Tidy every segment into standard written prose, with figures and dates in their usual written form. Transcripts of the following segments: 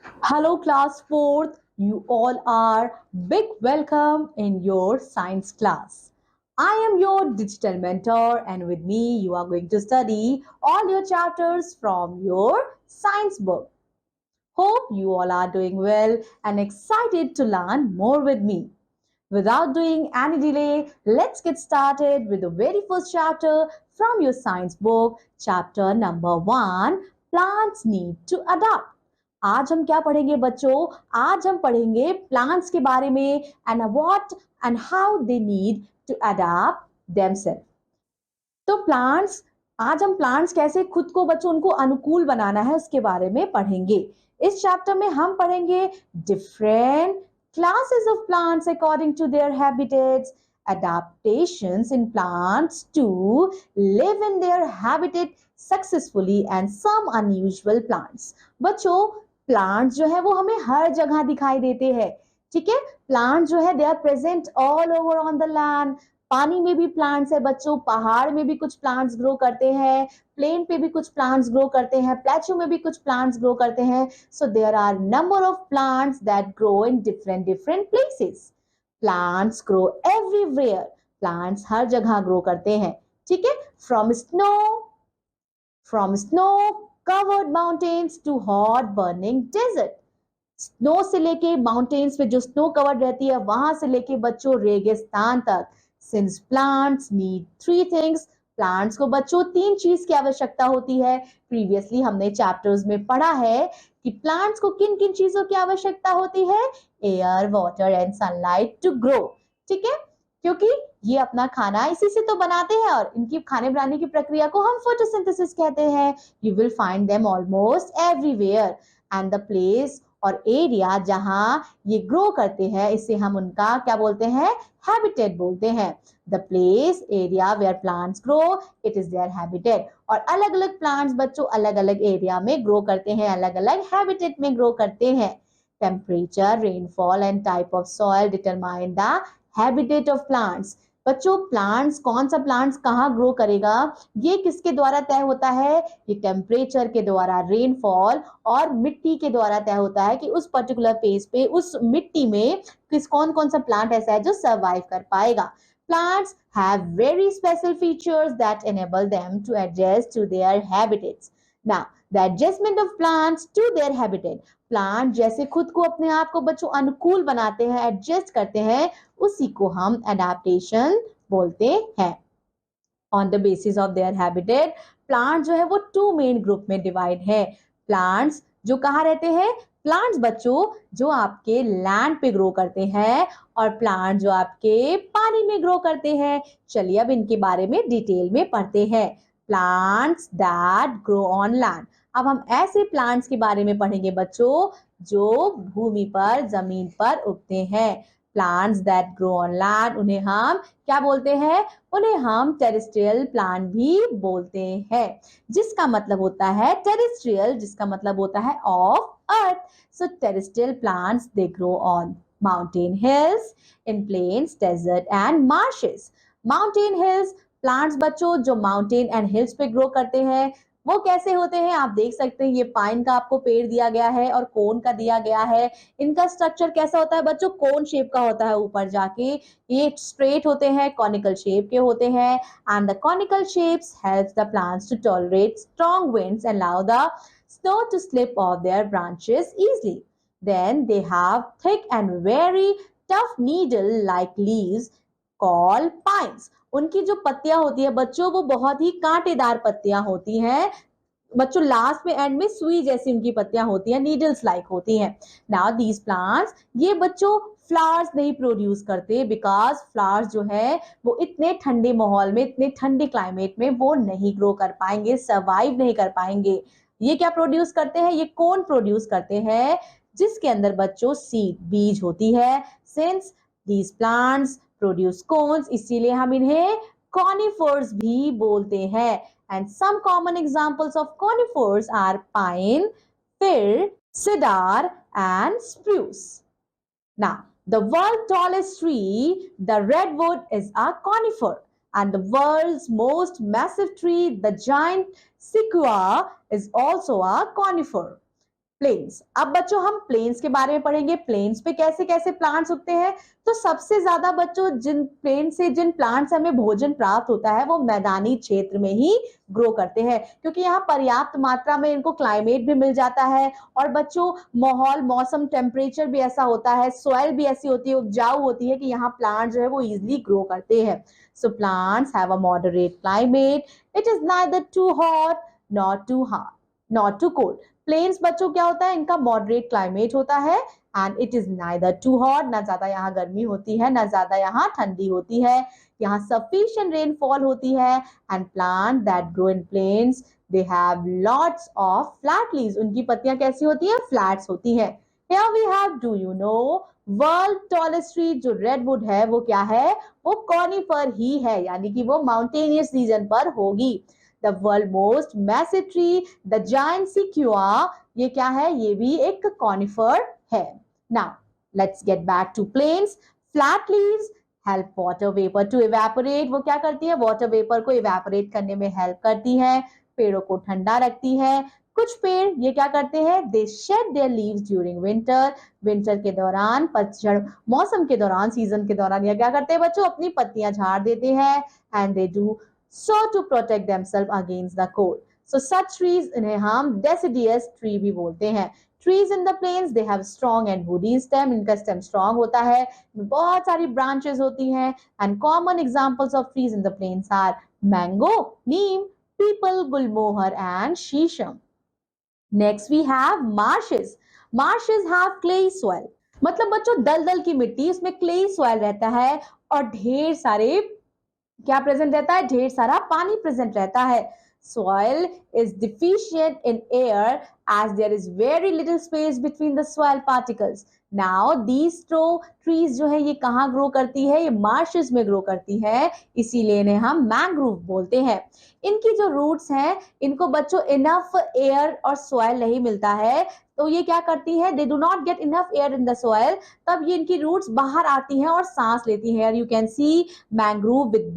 Hello, class 4th. You all are big welcome in your science class. I am your digital mentor, and with me, you are going to study all your chapters from your science book. Hope you all are doing well and excited to learn more with me. Without doing any delay, let's get started with the very first chapter from your science book, chapter number 1, Plants Need to Adapt. आज हम क्या पढ़ेंगे बच्चों? आज हम पढ़ेंगे plants के बारे में and what and how they need to adapt themself. तो प्लांट्स, आज हम प्लांट्स कैसे खुद को बच्चों उनको अनुकूल बनाना है उसके बारे में पढ़ेंगे। इस चैप्टर में हम पढ़ेंगे different classes of plants according to their habitats, adaptations in plants to live in their habitat successfully and some unusual plants। बच्चों, प्लांट्स जो है वो हमें हर जगह दिखाई देते हैं। ठीक है, प्लांट जो है they are present all over on the land. पानी में भी प्लांट्स है बच्चों, पहाड़ में भी कुछ प्लांट्स ग्रो करते हैं, प्लेन पे भी कुछ प्लांट्स ग्रो करते हैं, प्लेट्यू में भी कुछ प्लांट्स ग्रो करते हैं। So there are number of plants that grow in different different places. Plants grow everywhere, plants हर जगह ग्रो करते हैं। ठीक है, from snow covered mountains to hot burning desert. Snow से लेके माउंटेन्स पे जो स्नो कवर्ड रहती है वहां से लेके बच्चों रेगिस्तान तक। Since plants need three things, plants को बच्चों तीन चीज की आवश्यकता होती है। प्रीवियसली हमने चैप्टर्स में पढ़ा है कि प्लांट्स को किन किन चीजों की आवश्यकता होती है। Air, water and sunlight to grow. ठीक है, क्योंकि ये अपना खाना इसी से तो बनाते हैं और इनकी खाने बनाने की प्रक्रिया को हम फोटोसिंथेसिस कहते हैं। You will find them almost everywhere and the place और एरिया जहां ये ग्रो करते हैं इसे हम उनका क्या बोलते हैं? हैबिटेट बोलते हैं। The place area where plants grow, it is their habitat. और अलग अलग प्लांट्स बच्चों अलग अलग एरिया में ग्रो करते हैं, अलग अलग हैबिटेट में ग्रो करते हैं। Temperature, rainfall and type of soil determine the habitat of plants. बच्चों, प्लांट्स कौन सा प्लांट्स कहाँ ग्रो करेगा ये किसके द्वारा तय होता है? ये टेम्परेचर के द्वारा, रेनफॉल और मिट्टी के द्वारा तय होता है कि उस पर्टिकुलर पेस पे उस मिट्टी में किस कौन कौन सा प्लांट ऐसा है जो सर्वाइव कर पाएगा। Plants have very special features that enable them to adjust to their habitats. Now, the adjustment of plants to their habitat, plant जैसे खुद को अपने आप को बच्चों अनुकूल बनाते हैं, एडजस्ट करते हैं, उसी को हम एडाप्टेशन बोलते हैं। On the basis of their habitat, plant जो है वो टू मेन ग्रुप में डिवाइड है। प्लांट्स जो कहाँ रहते हैं? प्लांट्स बच्चों जो आपके लैंड पे ग्रो करते हैं और प्लांट जो आपके पानी में ग्रो करते हैं। चलिए अब इनके बारे में डिटेल में पढ़ते हैं। Plants that grow on land, अब हम ऐसे प्लांट्स के बारे में पढ़ेंगे बच्चों जो भूमि पर, जमीन पर उगते हैं। Plants that grow on land, उन्हें हम क्या बोलते हैं? उन्हें हम टेरेस्ट्रियल प्लांट भी बोलते हैं, जिसका मतलब होता है टेरेस्ट्रियल, जिसका मतलब होता है of earth. So terrestrial plants they grow on mountain hills, in plains, desert and marshes. Mountain hills, plants बच्चों जो माउंटेन एंड हिल्स पे ग्रो करते हैं वो कैसे होते हैं आप देख सकते हैं। ये पाइन का आपको पेड़ दिया गया है और कोन का दिया गया है। इनका स्ट्रक्चर कैसा होता है बच्चों? कोन शेप का होता है ऊपर जाके। ये स्ट्रेट होते हैं, कॉनिकल शेप के होते हैं and the conical shapes helps the plants to tolerate strong winds and allow the snow to slip off their branches easily. Then they have thick and very tough needle-like leaves called pines. उनकी जो पत्तियां होती है बच्चों वो बहुत ही कांटेदार पत्तियां होती हैं बच्चों। लास्ट में एंड में सुई जैसी उनकी पत्तियां होती हैं, नीडल्स लाइक होती हैं। नाउ दीज प्लांट्स, ये बच्चों फ्लावर्स नहीं प्रोड्यूस करते बिकॉज फ्लावर्स जो है वो इतने ठंडे माहौल में, इतने ठंडे क्लाइमेट में वो नहीं ग्रो कर पाएंगे, सर्वाइव नहीं कर पाएंगे। ये क्या प्रोड्यूस करते हैं? ये कोन प्रोड्यूस करते हैं जिसके अंदर बच्चों सीड, बीज होती है। Since these plants produce cones, इसीलिए हम इन्हें कॉनिफर्स भी बोलते हैं। And some common examples of conifers are pine, fir, cedar, and spruce. Now, the world's tallest tree, the redwood, is a conifer. And the world's most massive tree, the giant sequoia, is also a conifer. Plains. अब बच्चों हम planes के बारे में पढ़ेंगे, planes पे कैसे कैसे प्लांट्स उगते हैं। तो सबसे ज्यादा बच्चों जिन प्लेन से जिन प्लांट्स हमें भोजन प्राप्त होता है वो मैदानी क्षेत्र में ही ग्रो करते हैं, क्योंकि यहाँ पर्याप्त मात्रा में इनको क्लाइमेट भी मिल जाता है और बच्चों माहौल, मौसम, टेम्परेचर भी ऐसा होता है, सॉइल भी ऐसी होती है, उपजाऊ होती है कि यहाँ प्लांट जो है वो इजिली ग्रो करते हैं। So plants have a moderate climate, it is neither too hot not too not too cold. Plains बच्चों क्या होता है, इनका मॉडरेट क्लाइमेट होता है and it is neither too hot, ना ज्यादा यहाँ गर्मी होती है ना ज्यादा यहाँ ठंडी होती है। यहाँ सफिशिएंट रेनफॉल होती है and plant that grow in plains they have lots of flat leaves, उनकी पत्तियां कैसी होती है, फ्लैट्स होती है। Here we have, do you know, world tallest tree जो रेडवुड है वो क्या है, वो कॉनिफर ही है, यानी कि वो माउंटेनियस रीजन पर होगी। The world most massive tree the giant sequoia, ये क्या है, ये भी एक कॉनिफर है। Now let's get back to plains. Flat leaves help water vapour to evaporate, वो क्या करती है, वाटर वेपर को इवेपोरेट करने में हेल्प करती है, पेड़ों को ठंडा रखती है। कुछ पेड़ ये क्या करते हैं, they shed their leaves during winter, winter के दौरान, पतझड़ मौसम के दौरान, सीजन के दौरान ये क्या करते हैं बच्चों, अपनी पत्तियां झाड़ देते हैं and they do so to protect themselves against the cold. So such trees इन्हें हम deciduous tree भी बोलते हैं। Trees in the plains they have strong and woody stem, इनका stem strong होता है, बहुत सारी branches होती हैं and common examples of trees in the plains are mango, neem, peepal, gulmohar and shisham. Next we have marshes. Marshes have clay soil, मतलब बच्चों दलदल की मिट्टी, उसमें clay soil रहता है और ढेर सारे क्या प्रेजेंट रहता है, ढेर सारा पानी प्रेजेंट रहता है। Soil is deficient in air as there is very little space between the soil particles. Now these trees जो है ये कहाँ ग्रो करती है, ये marshes में ग्रो करती है, इसीलिए इन्हें हम मैंग्रोव बोलते हैं। इनकी जो रूट्स हैं इनको बच्चों इनफ एयर और सॉइल नहीं मिलता है, तो ये क्या करती है, they do not get enough air in the soil, तब ये इनकी रूट्स बाहर आती हैं और सांस लेती हैं। You can see mangrove with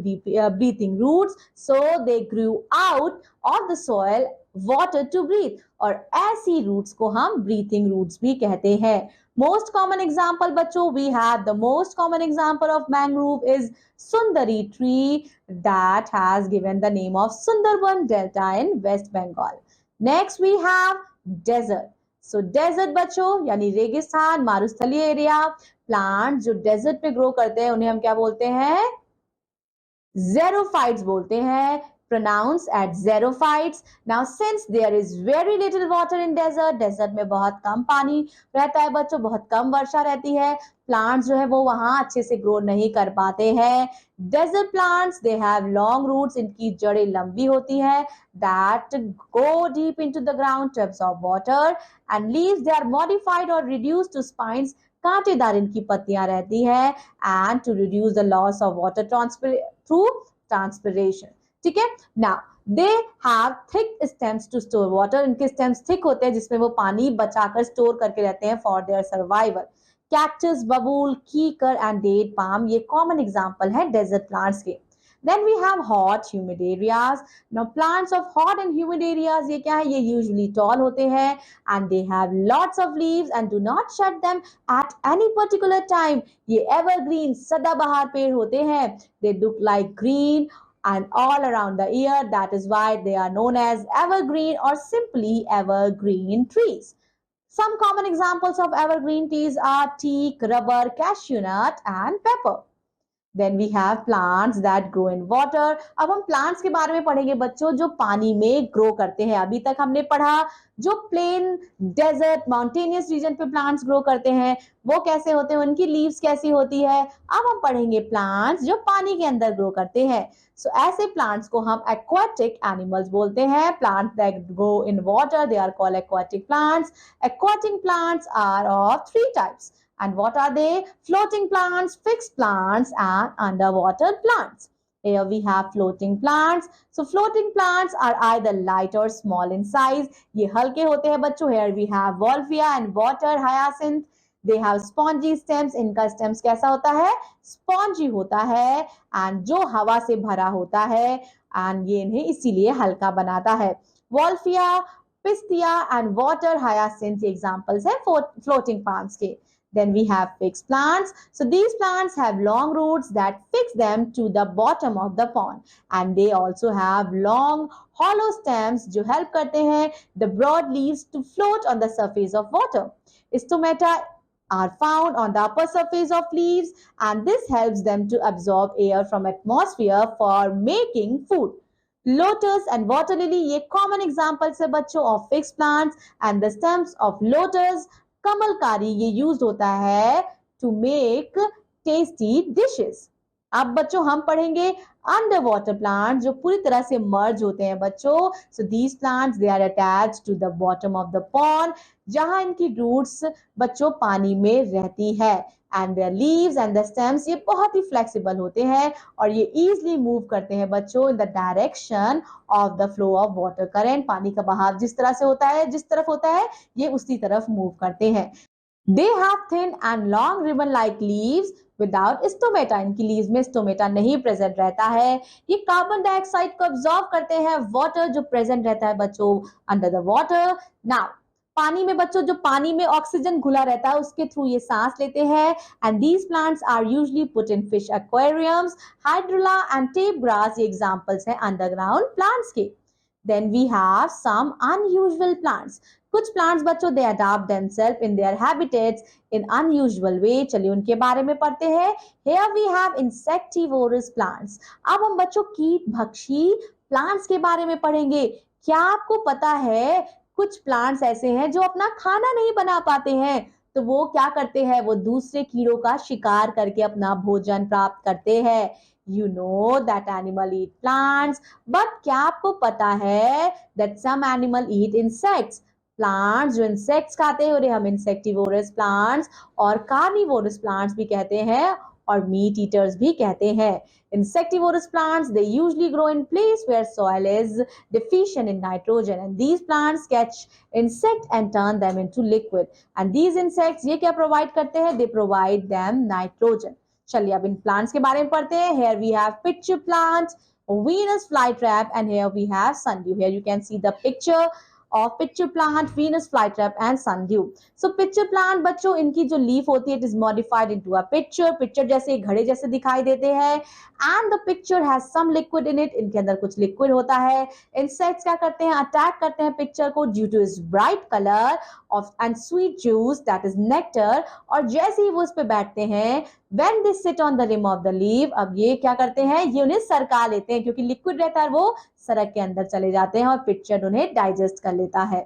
breathing roots, so they grew out of the soil water to breathe, और ऐसी roots को हम breathing roots भी कहते हैं। Most common example बच्चों, we have the most common example of mangrove is Sundari tree that has given the name of Sundarban Delta in West Bengal. Next we have desert. So desert बच्चों यानी रेगिस्तान, मारुस्थलीय area, plant जो desert में grow करते हैं उन्हें हम क्या बोलते हैं, xerophytes बोलते हैं, pronounced as xerophytes. Now since there is very little water in desert, desert में बहुत कम पानी रहता है बच्चों, बहुत कम वर्षा रहती है, प्लांट्स जो है वो वहां अच्छे से ग्रो नहीं कर पाते हैं। Desert plants they have long roots, इनकी जड़ें लंबी होती हैं, that go deep into the ground to absorb water, and leaves they are modified or reduced to spines, कांटेदार इनकी पत्तियां रहती है, and to reduce the loss of water through transpiration. ठीक है, now they have thick stems to store water, इनके stems thick होते हैं जिसमें वो पानी बचाकर स्टोर करके रहते हैं फॉर देयर सर्वाइवल। कैक्टस, बबूल, कीकर एंड डेट पाम ये कॉमन एग्जांपल है डेजर्ट प्लांट्स के। Then we have hot humid areas. Now plants of hot and humid areas ये क्या है, ये usually tall होते हैं and they have lots of leaves and do not shed them at any particular time. ये evergreen सदाबहार पेड़ होते हैं, they look like green and all around the year, that is why they are known as evergreen or simply evergreen trees. Some common examples of evergreen trees are teak, rubber, cashew nut and pepper. Then we have plants that grow in water. अब हम plants के बारे में पढ़ेंगे बच्चों जो पानी में grow करते हैं। अभी तक हमने पढ़ा जो plain, desert, mountainous region पे plants grow करते हैं वो कैसे होते हैं, उनकी leaves कैसी होती है। अब हम पढ़ेंगे plants जो पानी के अंदर grow करते हैं। So ऐसे plants को हम aquatic animals बोलते हैं। Plants that grow in water they are called aquatic plants. Aquatic plants are of three types. And what are they? Floating plants, fixed plants and underwater plants. Here we have floating plants. So floating plants are either light or small in size. ये हल्के होते हैं बच्चों। Here we have Wolfia and water hyacinth. They have spongy stems. इनका stems कैसा होता है? Spongy होता है and जो हवा से भरा होता है and ये इन्हें इसीलिए हल्का बनाता है। Wolfia pistia and water hyacinth examples है फ्लोटिंग प्लांट्स के. Then we have fixed plants. So these plants have long roots that fix them to the bottom of the pond, and they also have long hollow stems जो help करते हैं the broad leaves to float on the surface of water. Stomata are found on the upper surface of leaves, and this helps them to absorb air from atmosphere for making food. Lotus and water lily ये common examples है बच्चों of fixed plants, and the stems of lotus कमलकारी ये use होता है to make tasty dishes. अब बच्चों हम पढ़ेंगे अंडर वाटर प्लांट जो पूरी तरह से मर्ज होते हैं बच्चों. So these plants they are attached to the bottom of the pond जहां इनकी रूट्स बच्चों पानी में रहती है. And their leaves and the stems ये बहुत ही फ्लेक्सिबल होते हैं और ये इजीली मूव करते हैं बच्चों in the direction of the flow of water current. पानी का बहाव जिस तरह से होता है जिस तरफ होता है ये उसी तरफ मूव करते हैं. They have thin and long ribbon-like leaves without stomata. इनकी लीव्स में स्टोमेटा नहीं प्रेजेंट रहता है. ये कार्बन डाइऑक्साइड को अब्सॉर्ब करते हैं वाटर जो प्रेजेंट रहता है बच्चों अंडर द वाटर. नाउ पानी में बच्चों जो पानी में ऑक्सीजन घुला रहता है उसके थ्रू ये सांस लेते हैं. And these plants are usually put in fish aquariums. Hydrilla and tape grass ये एग्जांपल्स हैं अंडरग्राउंड प्लांट्स के. Then we have some unusual plants. कुछ प्लांट्स बच्चों they adapt themselves in their habitats in unusual way. चलिए उनके बारे में पढ़ते हैं. Here we have insectivorous plants. अब हम बच्चों कीट भक्षी प्लांट्स के बारे में पढ़ेंगे. क्या आपको पता है कुछ प्लांट्स ऐसे हैं जो अपना खाना नहीं बना पाते हैं तो वो क्या करते हैं वो दूसरे कीड़ों का शिकार करके अपना भोजन प्राप्त करते हैं. You know that animal eat plants, but क्या आपको पता है that some animal eat insects? Plants जो इंसेक्ट्स खाते हैं उन्हें हम इंसेक्टिवोरस प्लांट्स और कार्निवोरस प्लांट्स भी कहते हैं और मीट ईटर्स भी कहते हैं. Insectivorous plants they usually grow in place where soil is deficient in nitrogen, and these plants catch insect and turn them into liquid. And these insects ये क्या provide करते हैं? They provide them nitrogen. चलिए अब in plants के बारे में पढ़ते हैं. Here we have pitcher plant, Venus flytrap, and here we have sundew. Here you can see the picture of pitcher plant, Venus flytrap, and sundew. So pitcher plant बच्चों इनकी जो लीफ होती है it is modified into a pitcher. pitcher जैसे घड़े जैसे दिखाई देते हैं. And the pitcher has some liquid in it. इनके अंदर कुछ लिक्विड होता है. Insects क्या करते हैं अटैक करते हैं पिक्चर को due to its bright color of and sweet juice that is nectar. और जैसे ही वो उस पे बैठते हैं when they sit on the rim of the leaf, अब ये क्या करते हैं ये उन्हें सरका लेते हैं क्योंकि लिक्विड रहता है वो सरक के अंदर चले जाते हैं और पिक्चर उन्हें डाइजेस्ट कर लेता है.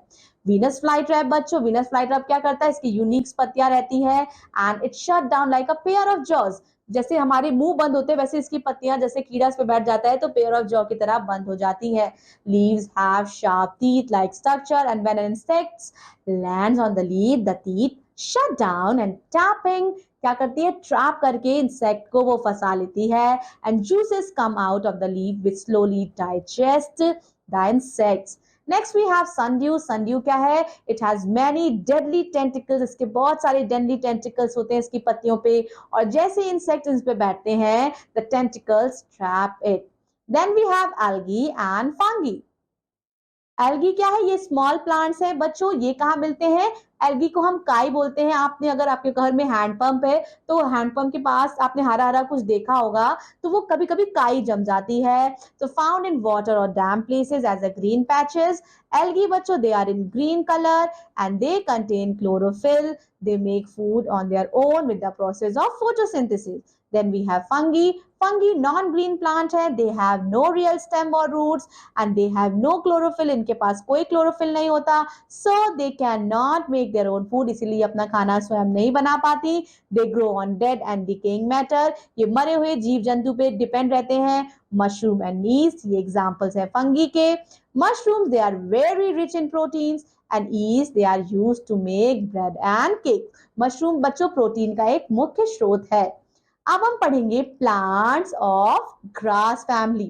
वीनस फ्लाई ट्रैप बच्चों वीनस फ्लाई ट्रैप क्या करता है इसकी यूनिक पत्तियां रहती है and it shut down like a pair of jaws. जैसे हमारे मुंह बंद होते हैं वैसे इसकी पत्तियां जैसे कीड़ा इस पे बैठ जाता है तो पेयर ऑफ जॉ की तरह बंद हो जाती है. Leaves have sharp teeth like structure and when an insect lands on the leaf the teeth shut down and tapping क्या करती है ट्रैप करके इंसेक्ट को वो फंसा लेती है and juices come out of the leaf which slowly digest the insects. Next we have sundew. sundew क्या है it has many deadly tentacles. इसके बहुत सारे डेडली टेंटिकल्स होते हैं इसकी पत्तियों पे और जैसे इंसेक्ट इस पे बैठते हैं the tentacles trap it. Then we have algae and fungi. Algae क्या है ये स्मॉल प्लांट्स हैं बच्चों. ये कहाँ मिलते हैं एल्गी को हम काई बोलते हैं. आपने अगर आपके घर में हैंडपंप है तो हैंडपंप के पास आपने हरा हरा कुछ देखा होगा तो वो कभी कभी काई जम जाती है. तो फाउंड इन वाटर और damp places as a green patches. Algae बच्चों they are in green colour and they contain chlorophyll. They make food on their own with the process of photosynthesis. Then we have fungi. Fungi non-green plant है. They have no real stem or roots and they have no chlorophyll. इनके पास कोई chlorophyll नहीं होता. So they cannot make their own food. इसीलिए अपना खाना स्वयं नहीं बना पाती. They grow on dead and decaying matter. ये मरे हुए जीव जंतु पे डिपेंड रहते हैं. Mushroom and yeast ये examples हैं fungi के. Mushrooms they are very rich in proteins. And yeast they are used to make bread and cake. Mushroom बच्चों प्रोटीन का एक मुख्य स्रोत है. अब हम पढ़ेंगे plants of grass family.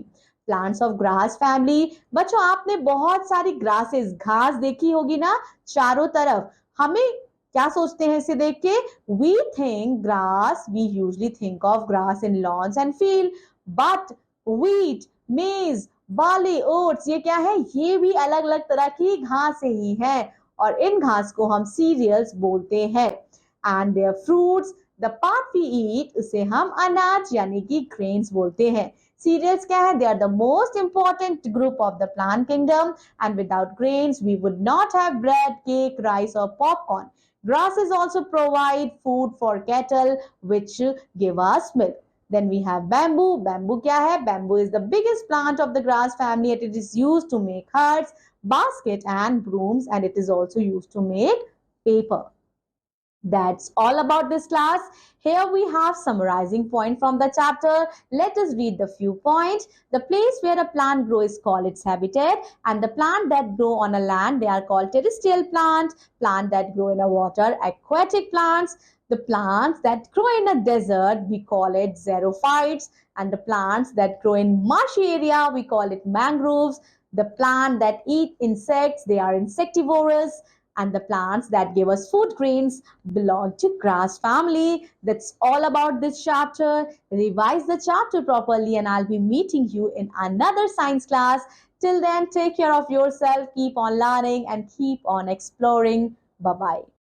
Plants of grass family बच्चों आपने बहुत सारी ग्रासेस घास देखी होगी ना चारों तरफ. हमें क्या सोचते हैं इसे देख के we think grass we usually think of grass in lawns and field but wheat, maize, barley, oats, ये क्या है? ये भी अलग अलग तरह की घास ही है और इन घास को हम सीरियल्स बोलते हैं। And their fruits, the part we eat, उसे हम अनाज यानी कि ग्रेन्स बोलते हैं। Cereals क्या है? They are the most important group of the plant kingdom, and without grains we would not have bread, cake, rice or popcorn. Grasses also provide food for cattle which give us milk. Then we have bamboo. Bamboo क्या है? Bamboo is the biggest plant of the grass family and it is used to make huts, basket and brooms, and it is also used to make paper. That's all about this class. Here we have summarizing point from the chapter. Let us read the few points. The place where a plant grows is called its habitat, and the plant that grow on a land, they are called terrestrial plants. Plant that grow in a water, aquatic plants. The plants that grow in a desert, we call it xerophytes, and the plants that grow in marshy area, we call it mangroves. The plant that eat insects, they are insectivorous, and the plants that give us food grains belong to grass family. That's all about this chapter. Revise the chapter properly and I'll be meeting you in another science class. Till then, take care of yourself, keep on learning and keep on exploring. Bye bye.